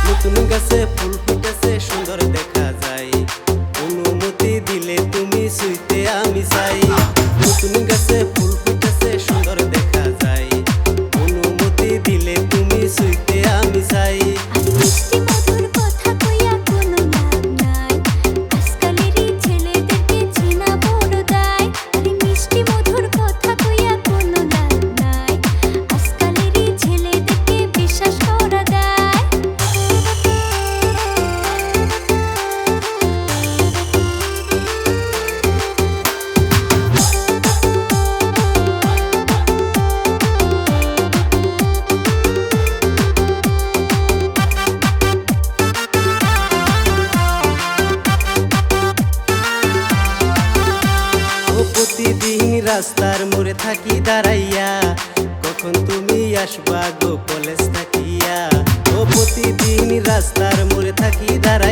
নতুন গাছে ফুল ফুটেছে সুন্দর দেখা যায়, অনুমতি দিলে তুমি ছুঁইতে আমি চাই। নতুন গাছে ফুল ফুটেছে সুন্দর দেখা যায়, অনুমতি দিলে তুমি ছুঁইতে আমি চাই। মিষ্টি মধুর কথা কইয়া কোনো লাভ নাই, আজকালেরই ছেলেদেরকে চেনা বড় দায়। আরে মিষ্টি মধুর কথা কইয়া কোনো লাভ নাই, আজকালেরই ছেলেদেরকে বিশ্বাস করা দায়। প্রতিদিন রাস্তার মোড়ে থাকি দাঁড়াইয়া, কখন তুমি আসবা গো কলেজ থাকিয়া। ও প্রতিদিন রাস্তার মোড়ে থাকি দাঁড়াইয়া।